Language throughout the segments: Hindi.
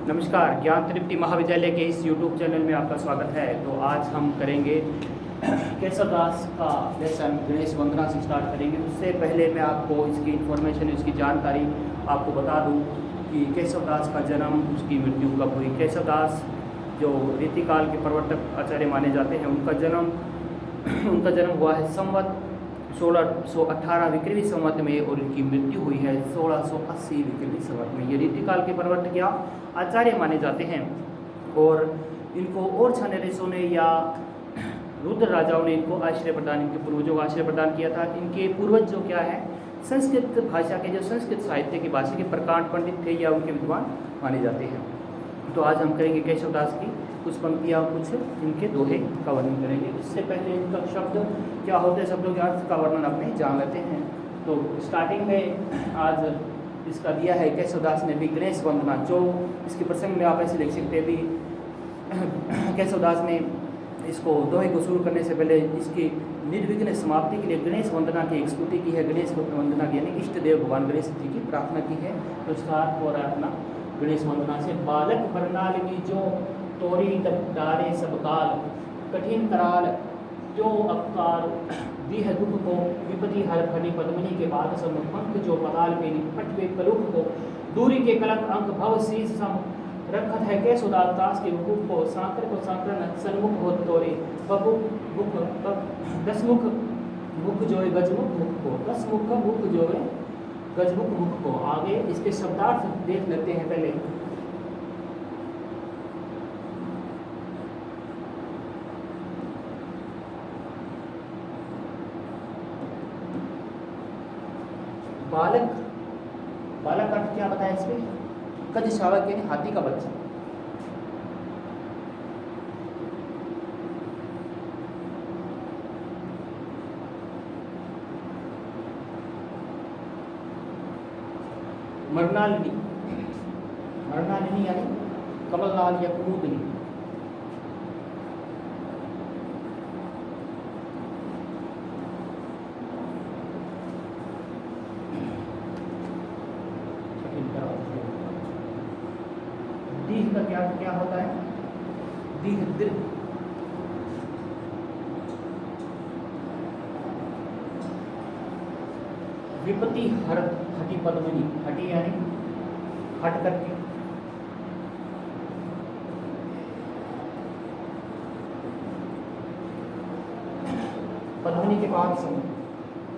नमस्कार, ज्ञान तृप्ति महाविद्यालय के इस YouTube चैनल में आपका स्वागत है। तो आज हम करेंगे केशवदास का लेसन गणेश वंदना से स्टार्ट करेंगे। उससे पहले मैं आपको इसकी इन्फॉर्मेशन, इसकी जानकारी आपको बता दूं कि केशवदास का जन्म, उसकी मृत्यु कब हुई। केशवदास जो रीतिकाल के प्रवर्तक आचार्य माने जाते हैं, उनका जन्म हुआ है संवत 1618 विक्रमी संवत में और इनकी मृत्यु हुई है 1680 विक्रमी संवत में। ये रीतिकाल के प्रवर्तक या आचार्य माने जाते हैं और इनको और छाने ऋषियों ने या रुद्र राजाओं ने इनको आश्रय प्रदान, इनके पूर्वजों को आश्रय प्रदान किया था। इनके पूर्वज जो क्या है, संस्कृत भाषा के, जो संस्कृत साहित्य की भाषा के प्रकांड पंडित थे या उनके विद्वान माने जाते हैं। तो आज हम करेंगे केशवदास की कुछ पंक्तियाँ, कुछ इनके दोहे का वर्णन करेंगे। इससे पहले इनका शब्द क्या होते हैं, शब्दों के अर्थ का वर्णन अपने जान लेते हैं। तो स्टार्टिंग में आज इसका दिया है केशवदास ने भी गणेश वंदना, जो इसके प्रसंग में आप ऐसे लिख सकते हैं भी केशवदास ने इसको दोहे को शुरू करने से पहले इसकी निर्विघ्न समाप्ति के लिए गणेश वंदना की एक स्तुति की है। गणेश वंदना की यानी इष्ट देव भगवान गणेश जी की प्रार्थना की है। तो स्टार्ट हो रहा है अपना गणेश वंदना से। बालक बरनाल की जो तोरी डारे सब काल, कठिन कराल जो अवतार दीह दुख को, विपति हर फटी पद्मिनी के बाद सम पंख जो पताल पे पटवे कलुख को, दूरी के कलक अंक भव शीस सम रखत है केशवदास दास के मुख को, सांकर को सांकरण सन्मुख हो तोरे बबु मुख दसमुख मुख जो है गजमुख मुख को, दसमुख मुख जो है गजमुख मुख को। आगे इसके शब्दार्थ देख लेते हैं पहले। बालक, बालक अर्थ क्या बताया इसमें, गज शावक यानी हाथी का बच्चा। मरनालिनी, मरनालिनी यानी कमललाल या कुमुदनी। दीह का क्या होता है, दीह दीर्घ। विपति हर हटी पद्मिनी, हटी यानी हट करके, पद्मिनी के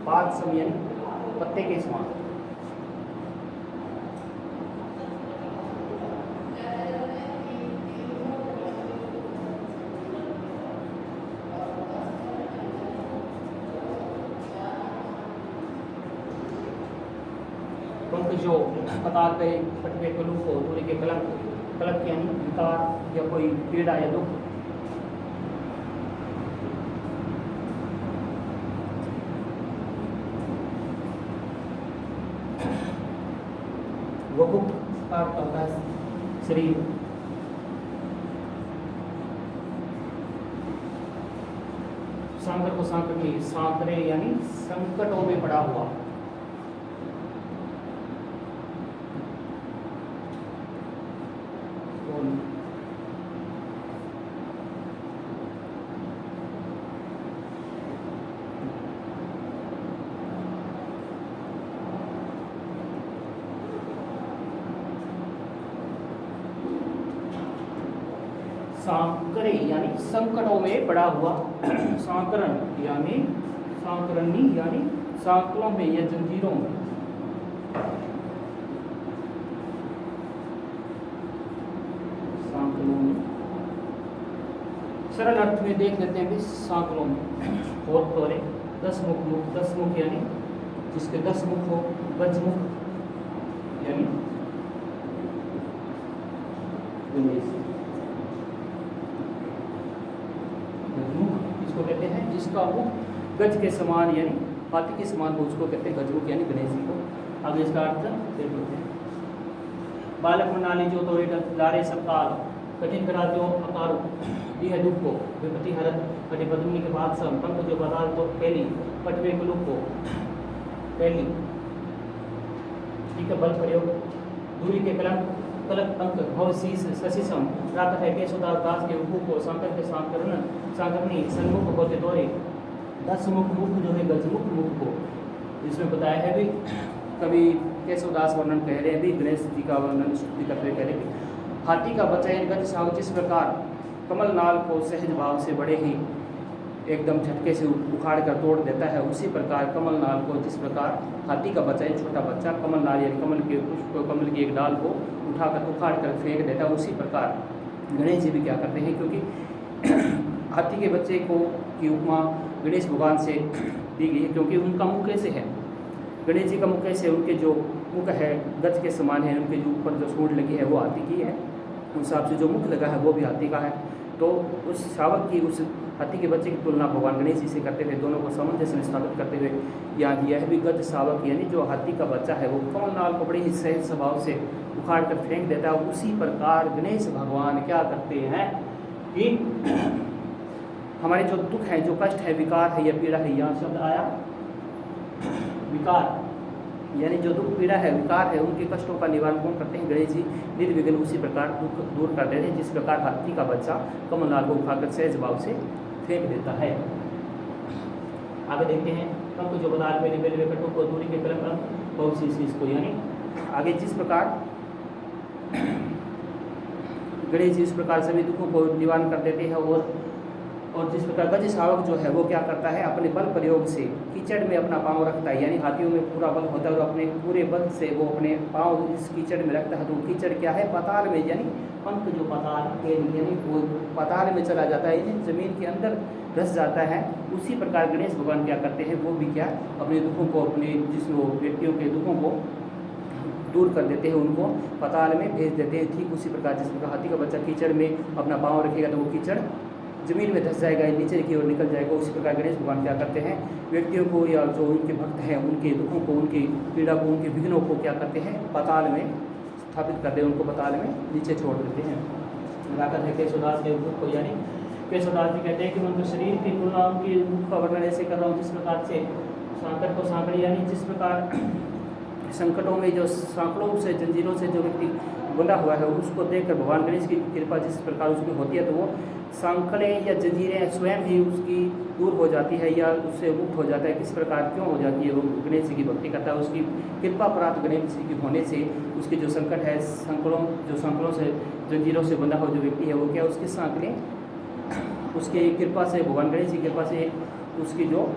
पाद सम यानी पत्ते के समान। जो पताल पे पटवे कलुक को, दूरी के कलक, कलक यानी विकार या कोई पीड़ा या दुख। वकुप का होता है शरीर। सांकर को सांकर की, सांकरे यानी संकटों में पड़ा हुआ। सांकरे यानी संकटों में पड़ा हुआ। सांकरण यानी सांकरणी यानी सांकलों में या जंजीरों में। सांकलों में सरल अर्थ में देख लेते हैं भी सांकलों में। और तोरे दसमुख मुख, दसमुख यानी जिसके 10 मुख हो, गजमुख यानी गणेश। इसको कहते हैं जिसका मुख गज के समान यानी हाथी के समान हो, उसको कहते हैं गजमुख यानी गणेश जी को। आगे इसका अर्थ देख लेते हैं। बालक मनाली जो तोरे डारे सब काल, कठिन करा जो अकारो दीह दुख को, विपति हरत कटि पद्मिनी के बाद सम पंख जो पताल को पहली पटवे कुलुक को, पहली ठीक है बल प्रयोग, दूरी के कलंक कलक अंक भव शीस शशिसम राकत है केशवदास दास के उपू को शंकर के सांकरणी सन्मुख होते तोरे 10 मुख जो है गजमुख मुख को इसमें बताया है भी कभी केशवदास वर्णन कह रहे हैं भी गणेश जी का वर्णन स्तुति करते हुए कह रहे हैं हाथी का बच्चा गज साव जिस प्रकार कमल नाल को सहज भाव से बड़े ही एकदम झटके से उखाड़ कर तोड़ देता है, उसी प्रकार कमल नाल को जिस प्रकार हाथी का बच्चा छोटा बच्चा कमल नाल यानी कमल के पुष्प को कमल की एक डाल को उठाकर उखाड़ कर फेंक देता है, उसी प्रकार गणेश जी भी क्या करते हैं क्योंकि हाथी के बच्चे को की उपमा गणेश भगवान से दी गई है क्योंकि उनका मुख कैसे है, गणेश जी का मुख कैसे, उनके जो मुख है गज के समान है, उनके जो ऊपर जो सूंड लगी है वो हाथी की है, उस हिसाब से जो मुख लगा है वो भी हाथी का है। तो उस शावक की उस हाथी के बच्चे की तुलना भगवान गणेश जी से करते हुए दोनों को सामंजस्य स्थापित करते हुए यहाँ दिया है भी गज शावक यानी जो हाथी का बच्चा है वो कमल नाल को बड़े ही सहज स्वभाव से उखाड़ कर फेंक देता है, उसी प्रकार गणेश भगवान क्या करते हैं कि हमारे जो दुख है जो कष्ट है विकार है या पीड़ा है, यहाँ शब्द आया विकार यानी जो दुख पीड़ा है विकार है उनके कष्टों का निवारण कौन करते हैं गणेश जी निर्विघ्न उसी प्रकार दुख दूर कर देते हैं जिस प्रकार हाथी का बच्चा कमल नाल को उखाड़कर सहज भाव से फेंक देता है। आगे देखते हैं कंक जो बदाल में निबेल कटों को दूरी के कलम बहुत सी इसको यानी आगे जिस प्रकार गणेश जी इस प्रकार सभी दुखों को निवारण कर देते हैं और जिस प्रकार गज शावक जो है वो क्या करता है अपने बल प्रयोग से कीचड़ में अपना पाँव रखता है, यानी हाथियों में पूरा बल होता है और अपने पूरे बल से वो अपने पाँव इस कीचड़ में रखता है, तो कीचड़ क्या है पाताल में यानी पंख जो पाताल के यानी वो पाताल में चला जाता है यानी जमीन के अंदर धस जाता है। उसी प्रकार गणेश भगवान क्या करते हैं वो भी क्या अपने दुखों को अपने जिस व्यक्तियों के दुखों को दूर कर देते हैं, उनको पाताल में भेज देते हैं। ठीक उसी प्रकार जिस प्रकार हाथी का बच्चा कीचड़ में अपना पाँव रखेगा तो वो कीचड़ जमीन में धस जाएगा, नीचे की ओर निकल जाएगा, उसी प्रकार गणेश भगवान क्या करते हैं व्यक्तियों को या जो उनके भक्त हैं उनके दुखों को उनकी पीड़ा को उनके विघ्नों को क्या करते हैं पाताल में स्थापित करते हैं, उनको पाताल में नीचे छोड़ देते हैं। लाकर है केशवदास के दुख को यानी केशवदास जी कहते हैं कि उनके शरीर की तुलना उनकी दुख का वर्णन ऐसे कर रहा हूँ जिस प्रकार से सांकट को सांकड़ी यानी जिस प्रकार संकटों में जो सांकड़ों से जंजीरों से जो व्यक्ति बंधा हुआ है उसको देखकर भगवान गणेश की कृपा जिस प्रकार उसमें होती है तो वो सांकड़ें या जंजीरें स्वयं ही उसकी दूर हो जाती है या उससे मुक्त हो जाता है। किस प्रकार क्यों हो जाती है वो गणेश जी की भक्ति करता है, उसकी कृपा प्राप्त गणेश जी की होने से उसके जो संकट है सांकड़ों से जंजीरों से बंधा हुआ जो व्यक्ति है वो क्या उसकी सांकड़ें उसके कृपा से भगवान गणेश जी की कृपा से उसकी जो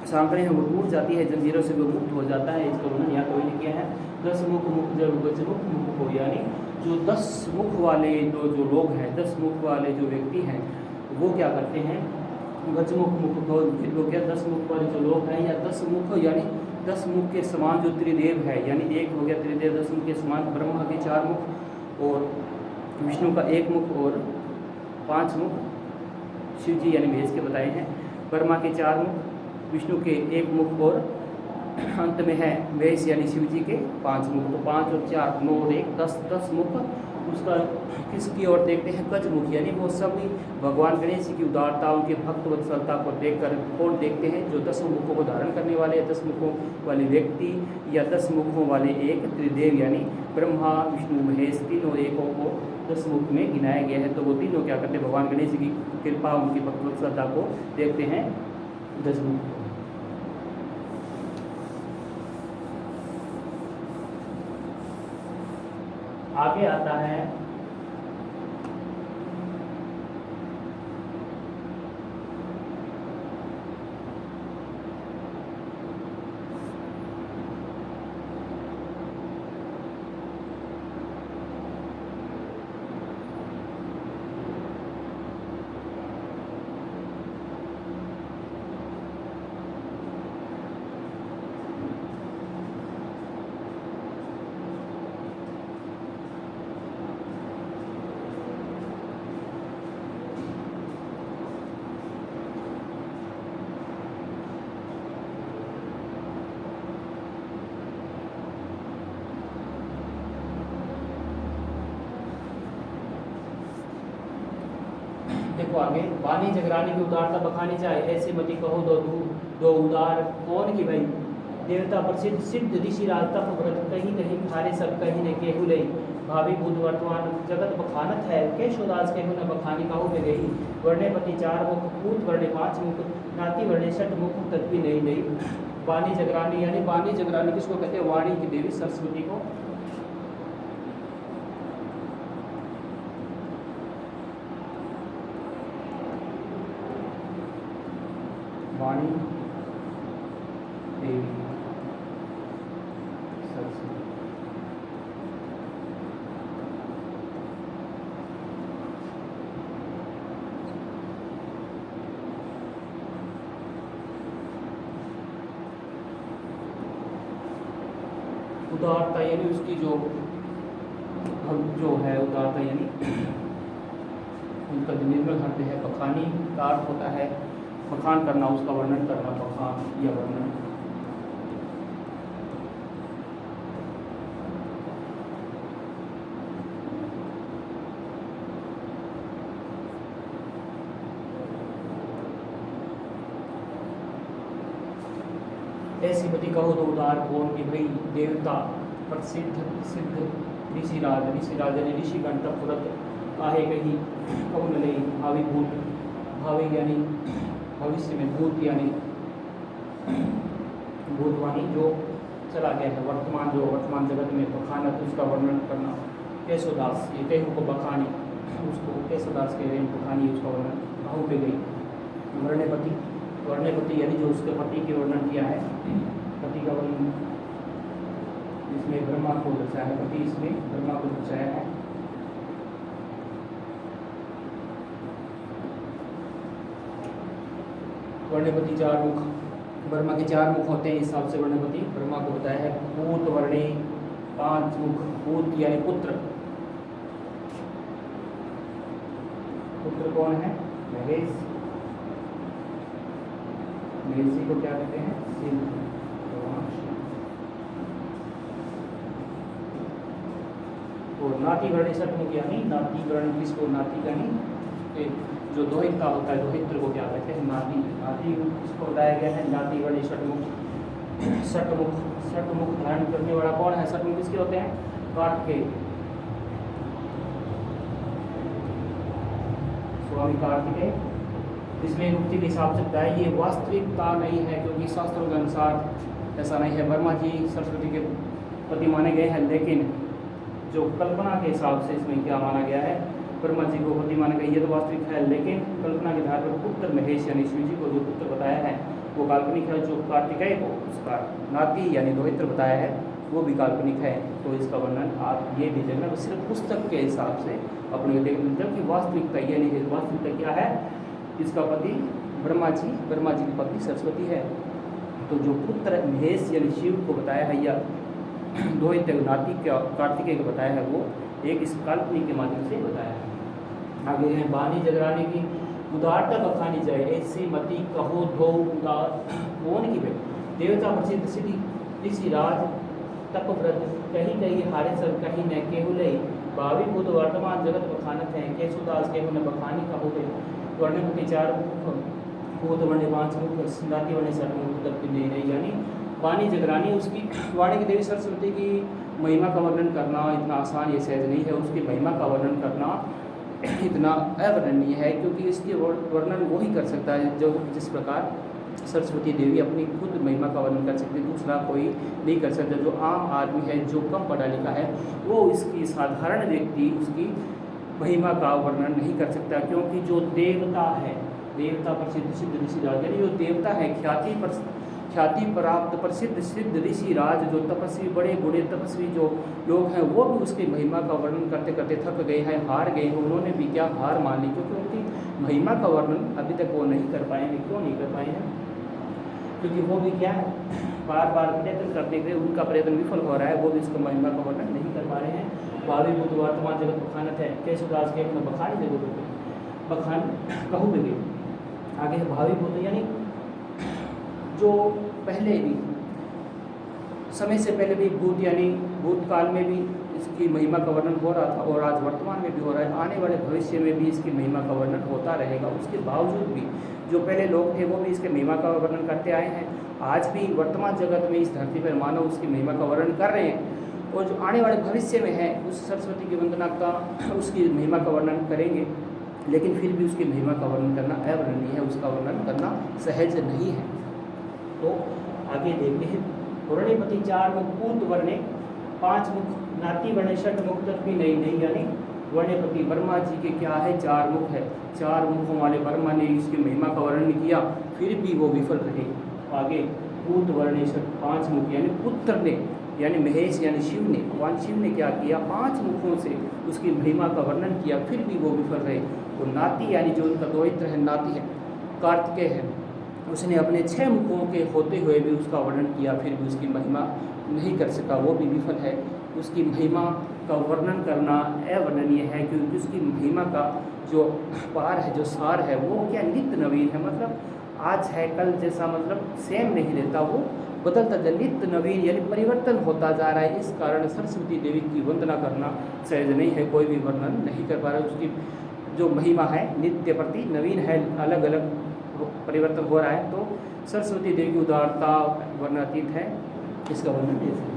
सांकड़ें हैं वो टूट जाती है, जंजीरों से वो मुक्त हो जाता है। इसका वर्णन यहाँ कोई ने किया है 10 मुख जब गजमुख मुख हो यानी जो 10 मुख वाले जो लोग हैं 10 मुख वाले जो व्यक्ति हैं वो क्या करते हैं गजमुख मुख को वो क्या 10 मुख वाले जो लोग हैं या 10 मुख यानी 10 मुख के समान जो त्रिदेव है यानी एक हो गया त्रिदेव 10 मुख के समान ब्रह्मा के 4 मुख और विष्णु का 1 मुख और 5 मुख शिव जी यानी महेश के बताए हैं, ब्रह्मा के 4 मुख विष्णु के 1 मुख और अंत में है महेश यानी शिव जी के 5 मुख, तो 5 और 4 9 और 1 10 मुख। उसका किसकी ओर देखते हैं गज मुख यानी वो सभी भगवान गणेश जी की उदारता उनके भक्त वत्सलता को देखकर और देखते हैं जो 10 मुखों को धारण करने वाले 10 मुखों वाले व्यक्ति या 10 मुखों वाले एक त्रिदेव यानी ब्रह्मा विष्णु महेश तीनों एकों को 10 मुख में गिनाया गया है। तो वो तीनों क्या करते हैं भगवान गणेश जी की कृपा उनकी भक्त वत्सलता को देखते हैं 10 मुख। आगे आता है देखो आगे वाणी जगरानी की उदारता बखानी चाहे ऐसे मति कहो दो उदार कौन की भाई देवता प्रसिद्ध सिद्ध ऋषि राज तप व्रत कहीं कहीं खारे सब कहीं ने केहू लई भावी भूत वर्तमान जगत बखानत है केशोदास के हुन बखानी काहू में गई वर्णेपति चार मुख पूत वर्णे पांच मुख नाती वर्णे षट मुख तत्वी नहीं नहीं वाणी जगरानी यानी वाणी जगरानी किसको कहते हैं? वाणी की देवी सरस्वती को। वाणी देवी सरस्वती। उदारता यानी उसकी जो है उदारता यानी उनका जो निर्मल हृदय है। बखानी का अर्थ होता है बखान करना, उसका वर्णन करना, बखान या वर्णन। ऐसी मति कहो तो उदार कौन कि भाई देवता प्रसिद्ध सिद्ध ऋषिराज ने ऋषिगण तक तुरंत आहे कहीं कौन नहीं भावी भूत भावी यानी भविष्य में भूत यानी भूतवाणी जो चला गया है वर्तमान जो वर्तमान जगत में बखानत उसका वर्णन करना। केशोदास ये तेहु को बखानी उसको केशोदास के रेन बखानी उसका वर्णन भाव पे गई। वर्णेपति यानी जो उसके पति के वर्णन किया है पति का वर्णन इसमें ब्रह्मा को दर्शाया है पति इसमें ब्रह्मा को दर्शाया है। वर्णपति चार मुख ब्रह्मा के चार मुख होते हैं इस हिसाब से वर्णपति ब्रह्मा को बताया है। पूत वर्णे पांच मुख पूत यानी पुत्र पुत्र कौन है? महेश जी को क्या कहते हैं? शिव। और नाती वर्ण षटमुख यानी नाती वर्ण किसको नाती का नहीं जो दोहिता होता है दोहित्र को क्या कहते हैं? नाती। नाती किसको बताया गया है? नाती वर्ण षटमुख षटमुख धारण करने वाला कौन है? षटमुख किसके होते हैं? कार्तिकेय स्वामी कार्तिकेय। इसमें मुक्ति के हिसाब से बताया ये वास्तविकता नहीं है क्योंकि शास्त्रों के अनुसार ऐसा नहीं है। ब्रह्मा जी सरस्वती के पति माने गए हैं लेकिन जो कल्पना के हिसाब से इसमें क्या माना गया है? ब्रह्मा जी को पति माना गया ये तो वास्तविक है लेकिन कल्पना के आधार पर पुत्र महेश यानी शिव जी को जो पुत्र बताया है वो काल्पनिक है। जो कार्तिकेय को उसका नाती यानी दोहित्र बताया है वो भी काल्पनिक है। तो इसका वर्णन आप ये भी देखना सिर्फ पुस्तक के हिसाब से अपनी जबकि वास्तविकता ये नहीं है। वास्तविकता क्या है? इसका पति ब्रह्मा जी की पत्नी सरस्वती है। तो जो पुत्र महेश यानी शिव को बताया है या दोहित्र नाती कार्तिकेय को बताया है वो एक इस काल्पनिक के माध्यम से बताया है। आगे है वाणी जगराने की उदारता बखानी जाए ऐसी मति कहो धो उदार कौन की देवता प्रसिद्ध सिद्धि ऋषिराज तपव्रत कहीं कहीं हारे सर कहीं न केहुलई भावी भूत वर्तमान जगत बखानत है केशोदास केहु न बखानी कहो गए। वर्णपति चार भूत वर्ण पांच मुख नाती वर्ण षट मुख तत्व नहीं यानी वाणी जगरानी उसकी वाणी की देवी सरस्वती की महिमा का वर्णन करना इतना आसान ये सहज नहीं है। उसकी महिमा का वर्णन करना इतना अवर्णनीय है क्योंकि इसके वर्णन वो ही कर सकता है जो जिस प्रकार सरस्वती देवी अपनी खुद महिमा का वर्णन कर सकती है दूसरा कोई नहीं कर सकता। जो आम आदमी है जो कम पढ़ा लिखा है वो इसकी साधारण व्यक्ति उसकी महिमा का वर्णन नहीं कर सकता क्योंकि जो देवता है देवता प्रसिद्ध सिद्ध ऋषिराज यानी जो देवता है ख्याति प्राप्त प्रसिद्ध सिद्ध ऋषिराज जो तपस्वी बड़े बूढ़े तपस्वी जो लोग हैं वो भी उसकी महिमा का वर्णन करते करते थक गए हैं हार गए हैं। उन्होंने भी क्या हार मान ली क्योंकि उनकी महिमा का वर्णन अभी तक वो नहीं कर पाए हैं। क्यों नहीं कर पाए हैं? क्योंकि वो भी क्या है बार बार प्रयत्न करते हुए उनका प्रयत्न विफल हो रहा है वो भी उसका महिमा का वर्णन नहीं कर पा रहे हैं। भावी भूत वर्तमान जगत बखानत है केशोदास के बखानी जगत बखान कहू भी आगे है भावी भूत यानी जो पहले भी समय से पहले भी भूत यानी भूतकाल में भी इसकी महिमा का वर्णन हो रहा था और आज वर्तमान में भी हो रहा है। आने वाले भविष्य में भी इसकी महिमा का वर्णन होता रहेगा। उसके बावजूद भी जो पहले लोग थे वो भी इसके महिमा का वर्णन करते आए हैं। आज भी वर्तमान जगत में इस धरती पर मानव उसकी महिमा का वर्णन कर रहे हैं। और जो आने वाले भविष्य में है उस सरस्वती की वंदना का, उसकी महिमा का वर्णन करेंगे, लेकिन फिर भी उसकी महिमा का वर्णन करना अवर्णनीय है, उसका वर्णन करना सहज नहीं है। तो आगे देखते हैं। वर्णिपति 4 मुख पूत वर्णे 5 मुख नाती वर्णे षट मुख तक भी नहीं, यानी वर्णिपति ब्रह्मा जी के क्या है 4 मुख है। 4 मुखों वाले ब्रह्मा ने इसकी महिमा का वर्णन किया, फिर भी वो विफल रहे। आगे पूत वर्णे षट 5 मुख यानी पुत्र ने, यानी महेश यानी शिव ने, भगवान शिव ने क्या किया 5 मुखों से उसकी महिमा का वर्णन किया, फिर भी वो विफल रहे। तो नाती यानी जो उनका द्वैत्र है, नाती है कार्तिकेय है, उसने अपने 6 मुखों के होते हुए भी उसका वर्णन किया, फिर भी उसकी महिमा नहीं कर सका, वो भी विफल है। उसकी महिमा का वर्णन करना अवर्णनीय है, क्योंकि उसकी महिमा का जो पार है, जो सार है, वो क्या नित्य नवीन है। मतलब आज है कल जैसा, मतलब सेम नहीं रहता, वो बदलता जा, नित्य नवीन यानी परिवर्तन होता जा रहा है। इस कारण सरस्वती देवी की वंदना करना सहज नहीं है, कोई भी वर्णन नहीं कर पा रहा है। उसकी जो महिमा है नित्य प्रति नवीन है, अलग अलग परिवर्तन हो रहा है। तो सरस्वती देवी की उदारता वर्णातीत है, इसका वर्णन दे सकते हैं।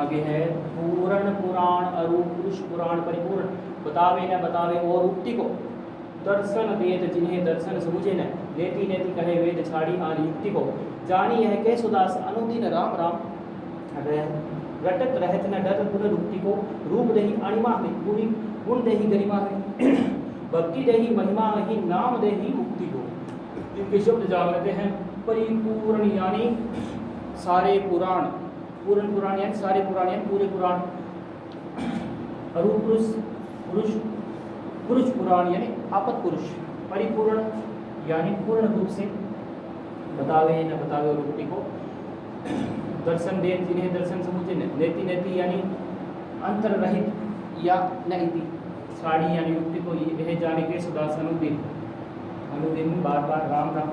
आगे है पूर्ण पुराण अरूप पुरुष पुराण परिपूर्ण बतावे न बतावे और उक्ति को दर्शन देत जिन्हें दर्शन समुझे न लेती नेति कहे वेद छाड़ी आन युक्ति को जानी यह के सुदास अनुदिन राम राम रटत रहत न डर पुनरुक्ति को रूप देही अणिमा में गुणी गुण देही गरिमा में भक्ति देही महिमा ही नाम देही मुक्ति को। इनके शब्द जान लेते हैं। परिपूर्ण यानी सारे पुराण, पूर्ण पुराण यानी सारे पुराण यानी पूरे पुराण। अरूप पुरुष पुरुष पुरुष पुराण यानी आपत पुरुष। परिपूर्ण यानी पूर्ण रूप से बतावे न बतावे और उक्ति को दर्शन दे जिन्हें दर्शन समुझे नेति नेति यानी अंतर रहित या नहिति साड़ी यानी युक्ति को यह जाने के सुदास अनुदिन अनुदिन बार बार राम राम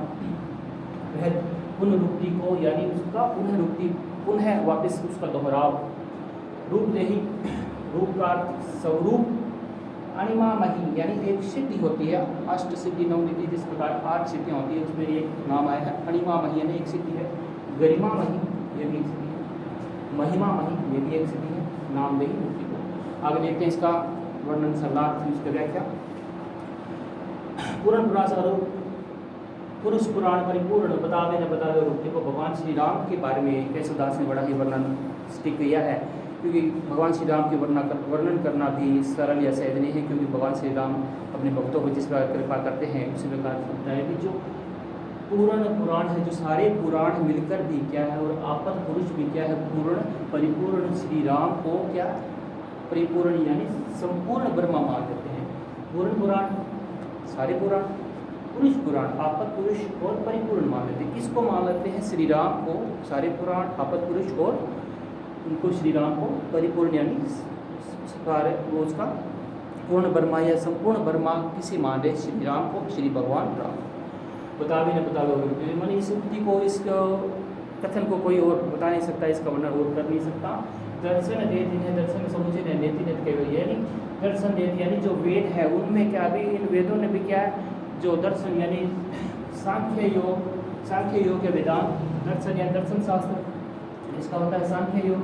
वह पुनरुक्ति को यानी उसका पुनरुक्ति पुनः वापस उसका दोहराव। रूप देही रूप का स्वरूप अणिमा मही यानी एक सिद्धि होती है, अष्ट सिद्धि नवनिधि जिस प्रकार 8 सिद्धियाँ होती है उसमें एक नाम आया है अणिमा मही यानी एक सिद्धि है। गरिमा मही ये भी एक सिद्धि है, महिमा मही ये भी एक सिद्धि है, नाम देही मुक्ति को। आगे देखते हैं इसका वर्णन शब्दार्थ इसका व्याख्या। पूर्ण पुराण पुरुष पुराण परिपूर्ण बतावे न बतावे रुक्ति को भगवान श्री राम के बारे में केशवदास ने बड़ा ही वर्णन स्टिक किया है, क्योंकि भगवान श्री राम के वर्णन करना भी सरल या सहज नहीं है, क्योंकि भगवान श्री राम अपने भक्तों को जिस प्रकार कृपा करते हैं उसी प्रकार होता है कि जो पूर्ण पुराण है, जो सारे पुराण मिलकर भी क्या है और आपत पुरुष भी क्या है पूर्ण परिपूर्ण श्री राम को क्या परिपूर्ण यानी संपूर्ण ब्रह्मा मान देते हैं। पूर्ण पुराण सारे पुराण, पुरुष पुराण आपत पुरुष और परिपूर्ण मान लेते हैं। किसको मान लेते हैं? श्री राम को सारे पुराण आपत पुरुष और उनको श्री राम को परिपूर्ण यानी सारे वो उसका पूर्ण ब्रह्मा या संपूर्ण ब्रह्मा किसी मान रहे श्री राम को, श्री भगवान राम। बतावे न बतावे मैंने इस उक्ति को इस कथन को कोई और बता नहीं सकता, इसका वर्णन और कर नहीं सकता। दर्शन दे जिन्हें दर्शन समुझे नेति नेत के यानी दर्शन देती यानी जो वेद है उनमें क्या भी इन वेदों ने भी क्या है जो दर्शन यानी सांख्य योग के वेदांत दर्शन या दर्शन शास्त्र इसका होता है सांख्य योग।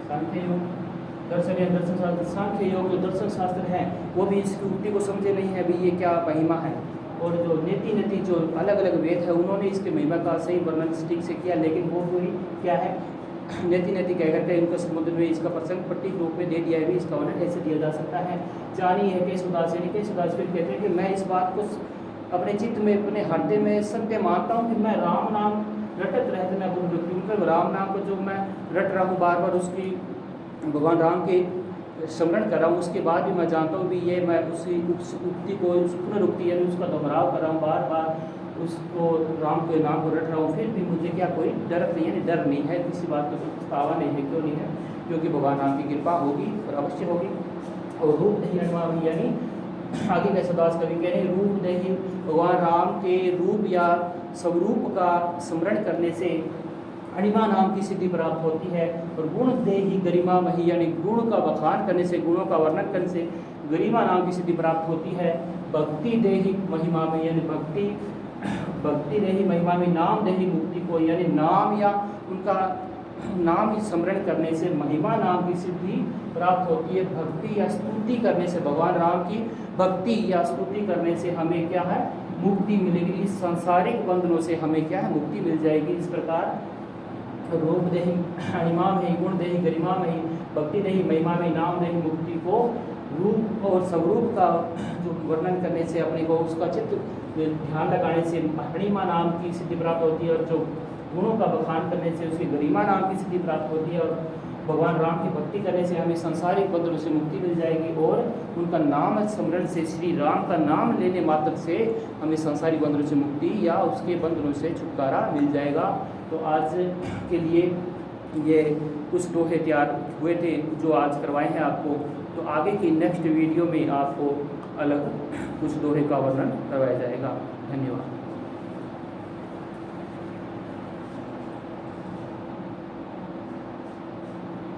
सांख्य योग दर्शन या दर्शन शास्त्र, सांख्य योग जो दर्शन शास्त्र है वो भी इस उक्ति को समझे नहीं है अभी ये क्या महिमा है। और जो नेति जो अलग अलग वेद है उन्होंने इसके महिमा का सही वर्णन ठीक से किया, लेकिन वो कोई क्या है नेति कह करके इनका समुद्र में इसका प्रसंग प्रतीक रूप में दे दिया है। भी इसका वर्णन ऐसे दिया जा सकता है। जानी है केशवदास यानी केशवदास फिर कहते हैं कि मैं इस बात को अपने चित्त में अपने हृदय में सत्य मानता हूँ कि मैं राम नाम रटत रहते मैं उनका राम नाम को जो मैं रट रहा हूँ बार बार उसकी भगवान राम के स्मरण कर रहा हूँ, उसके बाद भी मैं जानता हूँ भी ये मैं उसी उक्ति को उस पुनरुक्ति यानी उसका दोहराव कर रहा हूँ बार बार उसको राम के नाम को रट रहा हूँ, फिर भी मुझे क्या कोई डर नहीं है, डर नहीं है, किसी बात का पछतावा नहीं है। क्यों नहीं है? क्योंकि भगवान राम की कृपा होगी और अवश्य होगी। और रूप दही अणिमा यानी आगे के सदास कवि कह रहे रूप दही भगवान राम के रूप या स्वरूप का स्मरण करने से अणिमा नाम की सिद्धि प्राप्त होती है। और गुण देही गरिमा मही, यानी गुण का बखान करने से, गुणों का वर्णन करने से गरिमा नाम की सिद्धि प्राप्त होती है। भक्ति देही महिमा में, यानी भक्ति देही महिमा में नाम देही मुक्ति को, यानी नाम या उनका नाम ही स्मरण करने से महिमा नाम की सिद्धि प्राप्त होती है। भक्ति या स्तुति करने से, भगवान राम की भक्ति या स्तुति करने से हमें क्या है, मुक्ति मिलेगी। इस सांसारिक बंधनों से हमें क्या है, मुक्ति मिल जाएगी। इस प्रकार रूप देही अणिमा में, गुण देही गरिमा में, भक्ति देही महिमा में, नाम देही मुक्ति को रूप और स्वरूप का जो वर्णन करने से, अपने को उसका चित्त ध्यान लगाने से अणिमा नाम की सिद्धि प्राप्त होती है। और जो गुणों का बखान करने से उसकी गरिमा नाम की सिद्धि प्राप्त होती है। और भगवान राम की भक्ति करने से हमें संसारिक बंधनों से मुक्ति मिल जाएगी। और उनका नाम स्मरण से, श्री राम का नाम लेने मात्र से हमें संसारिक बंधनों से मुक्ति या उसके बंधनों से छुटकारा मिल जाएगा। तो आज के लिए ये कुछ दोहे तैयार हुए थे जो आज करवाए हैं आपको। तो आगे की नेक्स्ट वीडियो में आपको अलग कुछ दोहे का वर्णन करवाया जाएगा। धन्यवाद।